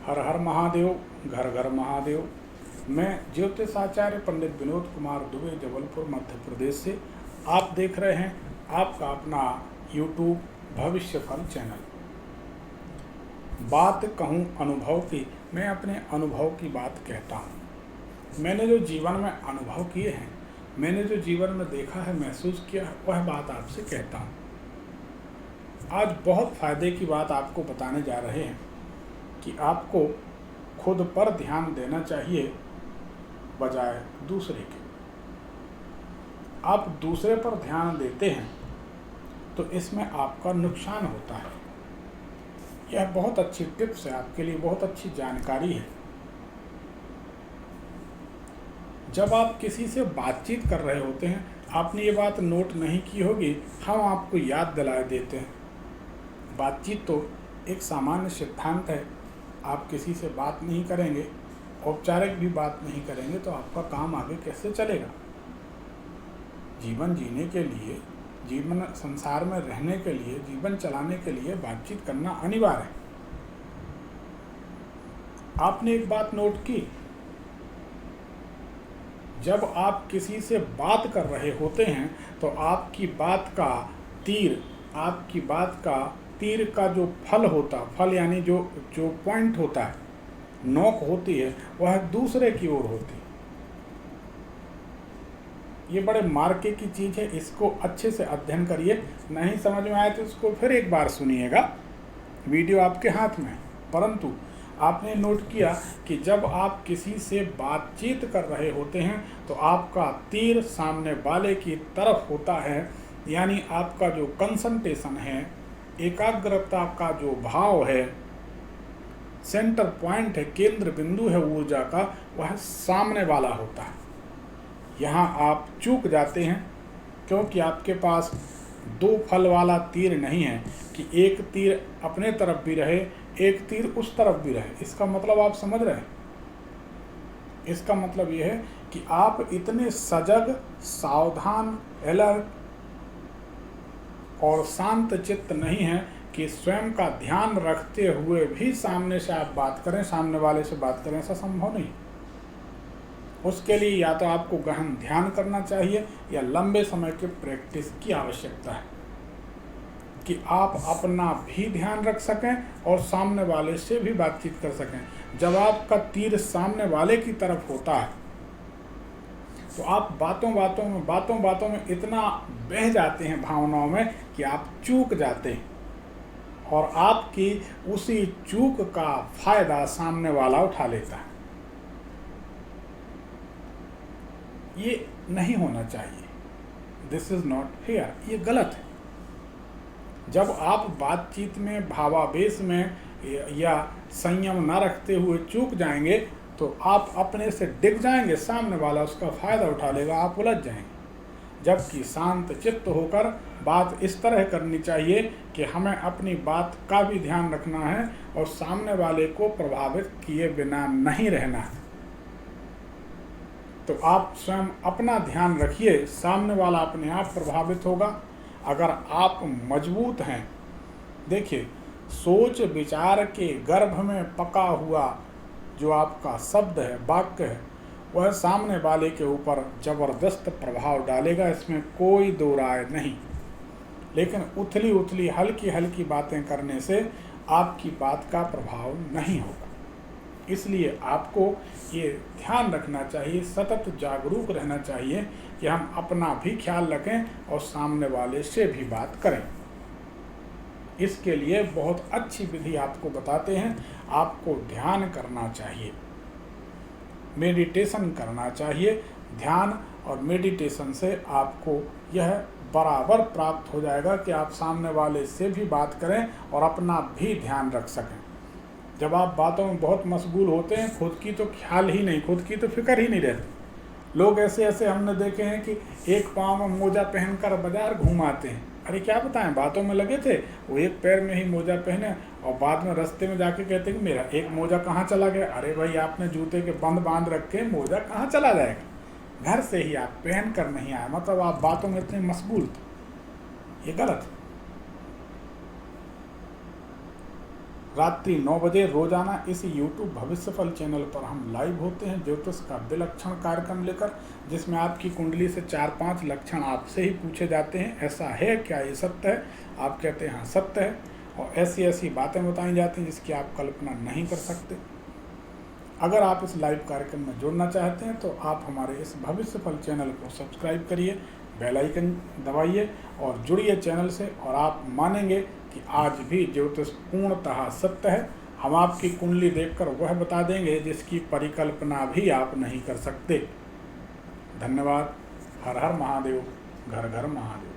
हर हर महादेव, घर घर महादेव। मैं ज्योतिष आचार्य पंडित विनोद कुमार दुबे, जबलपुर मध्य प्रदेश से आप देख रहे हैं आपका अपना यूट्यूब भविष्य फल चैनल। बात कहूँ अनुभव की, मैं अपने अनुभव की बात कहता हूँ। मैंने जो जीवन में अनुभव किए हैं, मैंने जो जीवन में देखा है, महसूस किया है, वह बात आपसे कहता हूँ। आज बहुत फ़ायदे की बात आपको बताने जा रहे हैं कि आपको खुद पर ध्यान देना चाहिए बजाय दूसरे के। आप दूसरे पर ध्यान देते हैं तो इसमें आपका नुकसान होता है। यह बहुत अच्छी टिप्स है, आपके लिए बहुत अच्छी जानकारी है। जब आप किसी से बातचीत कर रहे होते हैं, आपने ये बात नोट नहीं की होगी, हम आपको याद दिला देते हैं। बातचीत तो एक सामान्य सिद्धांत है। आप किसी से बात नहीं करेंगे, औपचारिक भी बात नहीं करेंगे, तो आपका काम आगे कैसे चलेगा। जीवन जीने के लिए, जीवन संसार में रहने के लिए, जीवन चलाने के लिए बातचीत करना अनिवार्य है। आपने एक बात नोट की, जब आप किसी से बात कर रहे होते हैं तो आपकी बात का जो फल होता, फल यानी जो पॉइंट होता है, नोक होती है, वह दूसरे की ओर होती है। ये बड़े मार्के की चीज़ है, इसको अच्छे से अध्ययन करिए। नहीं समझ में आए तो इसको फिर एक बार सुनिएगा, वीडियो आपके हाथ में है। परंतु आपने नोट किया कि जब आप किसी से बातचीत कर रहे होते हैं तो आपका तीर सामने वाले की तरफ होता है, यानी आपका जो कंसंट्रेशन है, एकाग्रता का जो भाव है, सेंटर पॉइंट है, केंद्र बिंदु है ऊर्जा का, वह सामने वाला होता है। यहाँ आप चूक जाते हैं क्योंकि आपके पास दो फल वाला तीर नहीं है कि एक तीर अपने तरफ भी रहे, एक तीर उस तरफ भी रहे। इसका मतलब आप समझ रहे हैं? इसका मतलब यह है कि आप इतने सजग, सावधान, अलर्ट और शांत चित्त नहीं हैं कि स्वयं का ध्यान रखते हुए भी सामने से आप बात करें, सामने वाले से बात करें। ऐसा संभव नहीं। उसके लिए या तो आपको गहन ध्यान करना चाहिए या लंबे समय के प्रैक्टिस की आवश्यकता है कि आप अपना भी ध्यान रख सकें और सामने वाले से भी बातचीत कर सकें। जब आपका तीर सामने वाले की तरफ होता है तो आप बातों बातों में इतना बह जाते हैं भावनाओं में कि आप चूक जाते हैं और आपकी उसी चूक का फायदा सामने वाला उठा लेता है। ये नहीं होना चाहिए। दिस इज नॉट फेयर, ये गलत है। जब आप बातचीत में भावावेश में या संयम न रखते हुए चूक जाएंगे तो आप अपने से डिग जाएंगे, सामने वाला उसका फायदा उठा लेगा, आप उलझ जाएंगे। जबकि शांत चित्त होकर बात इस तरह करनी चाहिए कि हमें अपनी बात का भी ध्यान रखना है और सामने वाले को प्रभावित किए बिना नहीं रहना है। तो आप स्वयं अपना ध्यान रखिए, सामने वाला अपने आप प्रभावित होगा। अगर आप मजबूत हैं, देखिए, सोच विचार के गर्भ में पका हुआ जो आपका शब्द है, वाक्य है, वह सामने वाले के ऊपर जबरदस्त प्रभाव डालेगा, इसमें कोई दो राय नहीं। लेकिन उथली हल्की हल्की बातें करने से आपकी बात का प्रभाव नहीं होगा। इसलिए आपको ये ध्यान रखना चाहिए, सतत जागरूक रहना चाहिए कि हम अपना भी ख्याल रखें और सामने वाले से भी बात करें। इसके लिए बहुत अच्छी विधि आपको बताते हैं। आपको ध्यान करना चाहिए, मेडिटेशन करना चाहिए। ध्यान और मेडिटेशन से आपको यह बराबर प्राप्त हो जाएगा कि आप सामने वाले से भी बात करें और अपना भी ध्यान रख सकें। जब आप बातों में बहुत मशगूल होते हैं, खुद की तो ख्याल ही नहीं, खुद की तो फिक्र ही नहीं रहती। लोग ऐसे हमने देखे हैं कि एक पाँव में मोजा पहनकर बाजार घूमाते हैं। अरे क्या बताएं, बातों में लगे थे, वो एक पैर में ही मोजा पहने और बाद में रास्ते में जाके कहते हैं कि मेरा एक मोजा कहाँ चला गया। अरे भाई, आपने जूते के बंद बांध रखे, मोजा कहाँ चला जाएगा? घर से ही आप पहन कर नहीं आए, मतलब आप बातों में इतने मशगूल थे। ये गलत है। रात्रि 9 बजे रोजाना इस YouTube भविष्यफल चैनल पर हम लाइव होते हैं ज्योतिष का विलक्षण कार्यक्रम लेकर, जिसमें आपकी कुंडली से 4-5 लक्षण आपसे ही पूछे जाते हैं। ऐसा है क्या, ये सत्य है? आप कहते हैं हाँ सत्य है, और ऐसी ऐसी बातें बताई जाती हैं जिसकी आप कल्पना नहीं कर सकते। अगर आप इस लाइव कार्यक्रम में जुड़ना चाहते हैं तो आप हमारे इस भविष्यफल चैनल को सब्सक्राइब करिए, बेल आइकन दबाइए और जुड़िए चैनल से, और आप मानेंगे कि आज भी ज्योतिष पूर्णतः सत्य है। हम आपकी कुंडली देखकर वह बता देंगे जिसकी परिकल्पना भी आप नहीं कर सकते। धन्यवाद। हर हर महादेव, घर घर महादेव।